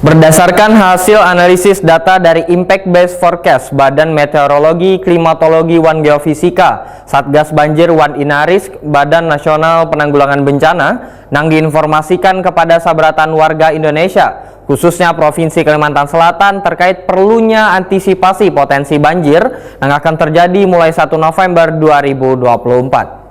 Berdasarkan hasil analisis data dari Impact Based Forecast Badan Meteorologi, Klimatologi, Wan Geofisika, Satgas Banjir Wan Inaris, Badan Nasional Penanggulangan Bencana, yang diinformasikan kepada sabratan warga Indonesia, khususnya Provinsi Kalimantan Selatan terkait perlunya antisipasi potensi banjir yang akan terjadi mulai 1 November 2024.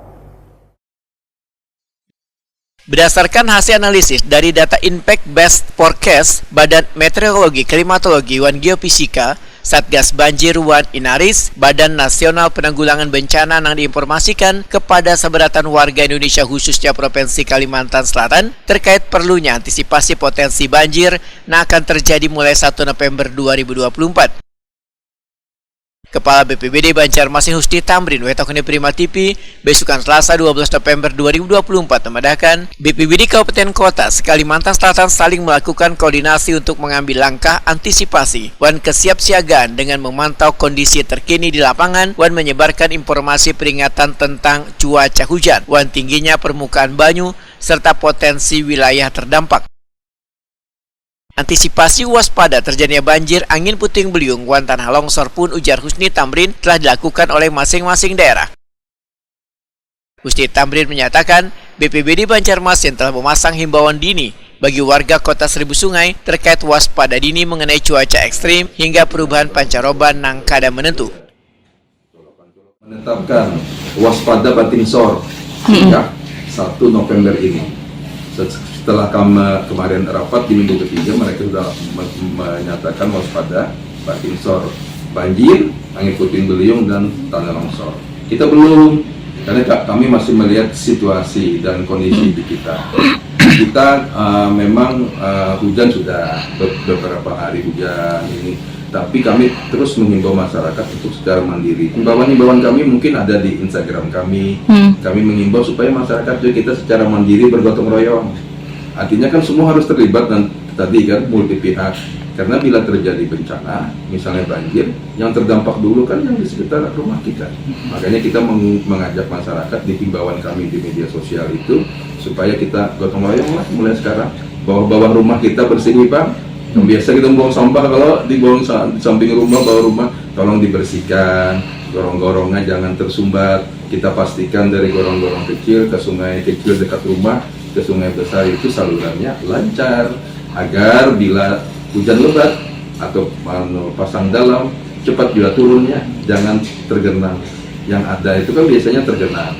Berdasarkan hasil analisis dari data Impact Based Forecast Badan Meteorologi, Klimatologi, Wan Geofisika, Satgas Banjir Wan Inaris, Badan Nasional Penanggulangan Bencana yang diinformasikan kepada sabratan warga Indonesia khususnya Provinsi Kalimantan Selatan terkait perlunya antisipasi potensi banjir yang akan terjadi mulai 1 November 2024. Kepala BPBD Banjarmasin Husni Tamrin Wetakuni Prima TV besukan Selasa 12 November 2024 memandahkan BPBD Kabupaten Kota Kalimantan Selatan saling melakukan koordinasi untuk mengambil langkah antisipasi dan kesiapsiagaan dengan memantau kondisi terkini di lapangan dan menyebarkan informasi peringatan tentang cuaca hujan dan tingginya permukaan banyu serta potensi wilayah terdampak. Antisipasi waspada terjadinya banjir, angin puting beliung, dan tanah longsor pun ujar Husni Tamrin telah dilakukan oleh masing-masing daerah. Husni Tamrin menyatakan BPBD Banjarmasin telah memasang himbauan dini bagi warga Kota Seribu Sungai terkait waspada dini mengenai cuaca ekstrim hingga perubahan pancaroba nang kada menentu. Menetapkan waspada batinsor hingga 1 November ini. Setelah kemarin rapat di minggu ketiga, mereka sudah menyatakan waspada batinsor banjir, angin puting beliung, dan tanah longsor. Kita belum, karena kami masih melihat situasi dan kondisi di kita. Kita memang hujan sudah beberapa hari hujan ini, tapi kami terus menghimbau masyarakat untuk secara mandiri. Himbauan kami mungkin ada di Instagram kami. Kami mengimbau supaya masyarakat juga kita secara mandiri bergotong royong. Artinya kan semua harus terlibat dan tadi kan multi pihak. Karena bila terjadi bencana, misalnya banjir, yang terdampak dulu kan yang di sekitar rumah kita. Makanya kita mengajak masyarakat di himbauan kami di media sosial itu supaya kita gotong royong lah mulai sekarang. Bawah rumah kita bersih, Bang. Yang biasa kita buang sampah, kalau dibuang di samping rumah, bawah rumah, tolong dibersihkan. Gorong-gorongnya jangan tersumbat. Kita pastikan dari gorong-gorong kecil ke sungai kecil dekat rumah ke sungai besar itu salurannya lancar, agar bila hujan lebat atau pasang dalam cepat bila turunnya jangan tergenang. Yang ada itu kan biasanya tergenang.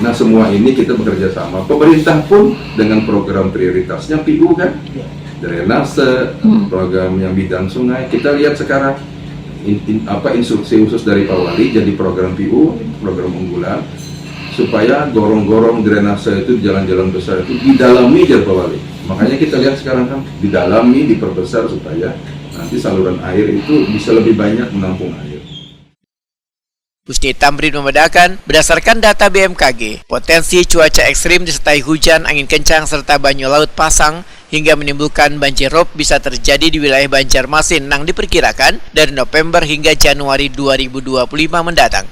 Nah, semua ini kita bekerja sama. Pemerintah pun dengan program prioritasnya PU kan, drainase, program yang bidang sungai. Kita lihat sekarang instruksi khusus dari Pak Wali jadi program PU, program unggulan, supaya gorong-gorong drainase itu jalan-jalan besar itu didalami jar Pak Wali. Makanya kita lihat sekarang kan didalami, diperbesar supaya nanti saluran air itu bisa lebih banyak menampung air. Husni Tamrin membedakan, berdasarkan data BMKG, potensi cuaca ekstrim disertai hujan, angin kencang, serta banyu laut pasang hingga menimbulkan banjir rob bisa terjadi di wilayah Banjarmasin yang diperkirakan dari November hingga Januari 2025 mendatang.